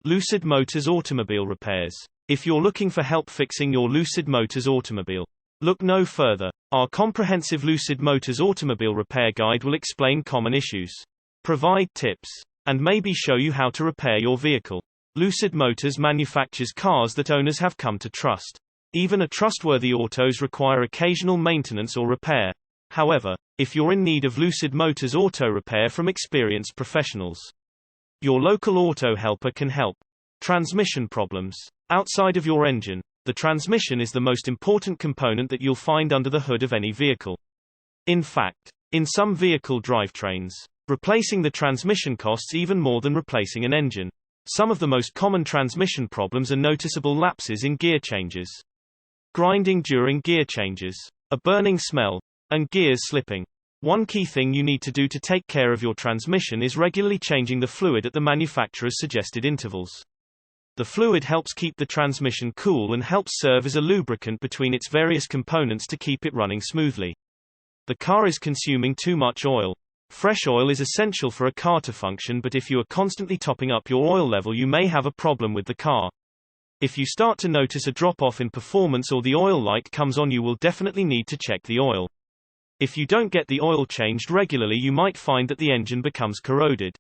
Lucid Motors Automobile Repairs. If you're looking for help fixing your Lucid Motors automobile, look no further. Our comprehensive Lucid Motors Automobile Repair Guide will explain common issues, provide tips, and maybe show you how to repair your vehicle. Lucid Motors manufactures cars that owners have come to trust. Even trustworthy autos require occasional maintenance or repair. However, if you're in need of Lucid Motors auto repair from experienced professionals, your local auto helper can help. Transmission problems. Outside of your engine, the transmission is the most important component that you'll find under the hood of any vehicle. In fact, in some vehicle drivetrains, replacing the transmission costs even more than replacing an engine. Some of the most common transmission problems are noticeable lapses in gear changes, grinding during gear changes, a burning smell, and gears slipping. One key thing you need to do to take care of your transmission is regularly changing the fluid at the manufacturer's suggested intervals. The fluid helps keep the transmission cool and helps serve as a lubricant between its various components to keep it running smoothly. The car is consuming too much oil. Fresh oil is essential for a car to function, but if you are constantly topping up your oil level, you may have a problem with the car. If you start to notice a drop-off in performance or the oil light comes on, you will definitely need to check the oil. If you don't get the oil changed regularly, you might find that the engine becomes corroded.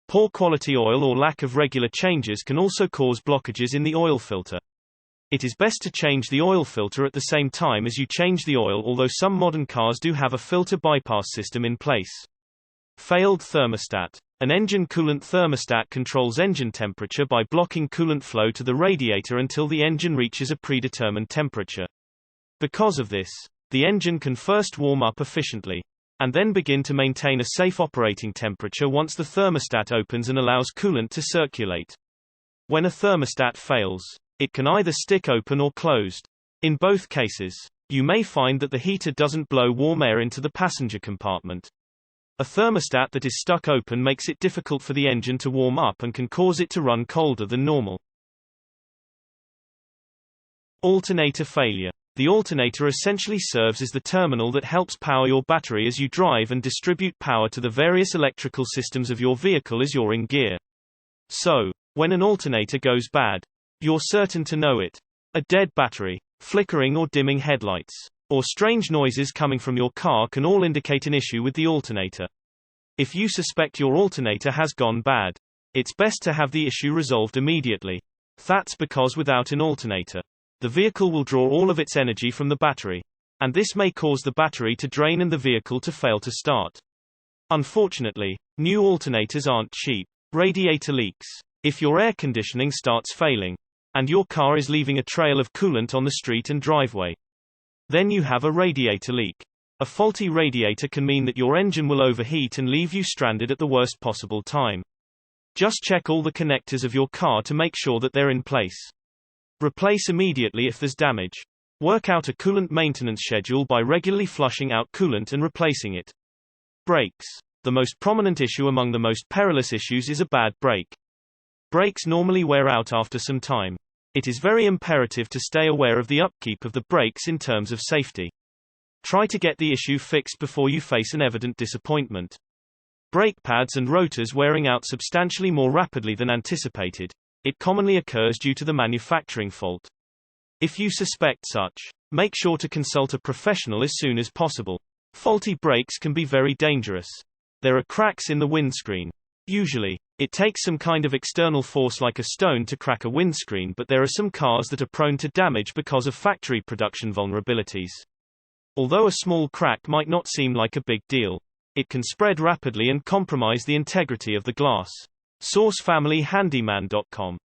Poor quality oil or lack of regular changes can also cause blockages in the oil filter. It is best to change the oil filter at the same time as you change the oil, although some modern cars do have a filter bypass system in place. Failed thermostat. An engine coolant thermostat controls engine temperature by blocking coolant flow to the radiator until the engine reaches a predetermined temperature. Because of this, the engine can first warm up efficiently, and then begin to maintain a safe operating temperature once the thermostat opens and allows coolant to circulate. When a thermostat fails, it can either stick open or closed. In both cases, you may find that the heater doesn't blow warm air into the passenger compartment. A thermostat that is stuck open makes it difficult for the engine to warm up and can cause it to run colder than normal. Alternator failure. The alternator essentially serves as the terminal that helps power your battery as you drive and distribute power to the various electrical systems of your vehicle as you're in gear. So, when an alternator goes bad, you're certain to know it. A dead battery, flickering or dimming headlights, or strange noises coming from your car can all indicate an issue with the alternator. If you suspect your alternator has gone bad, it's best to have the issue resolved immediately. That's because without an alternator, the vehicle will draw all of its energy from the battery, and this may cause the battery to drain and the vehicle to fail to start. Unfortunately, new alternators aren't cheap. Radiator leaks. If your air conditioning starts failing, and your car is leaving a trail of coolant on the street and driveway, then you have a radiator leak. A faulty radiator can mean that your engine will overheat and leave you stranded at the worst possible time. Just check all the connectors of your car to make sure that they're in place. Replace immediately if there's damage. Work out a coolant maintenance schedule by regularly flushing out coolant and replacing it. Brakes. The most prominent issue among the most perilous issues is a bad brake. Brakes normally wear out after some time. It is very imperative to stay aware of the upkeep of the brakes in terms of safety. Try to get the issue fixed before you face an evident disappointment. Brake pads and rotors wearing out substantially more rapidly than anticipated. It commonly occurs due to the manufacturing fault. If you suspect such, make sure to consult a professional as soon as possible. Faulty brakes can be very dangerous. There are cracks in the windscreen. Usually, it takes some kind of external force like a stone to crack a windscreen, but there are some cars that are prone to damage because of factory production vulnerabilities. Although a small crack might not seem like a big deal, it can spread rapidly and compromise the integrity of the glass. SourceFamilyHandyman.com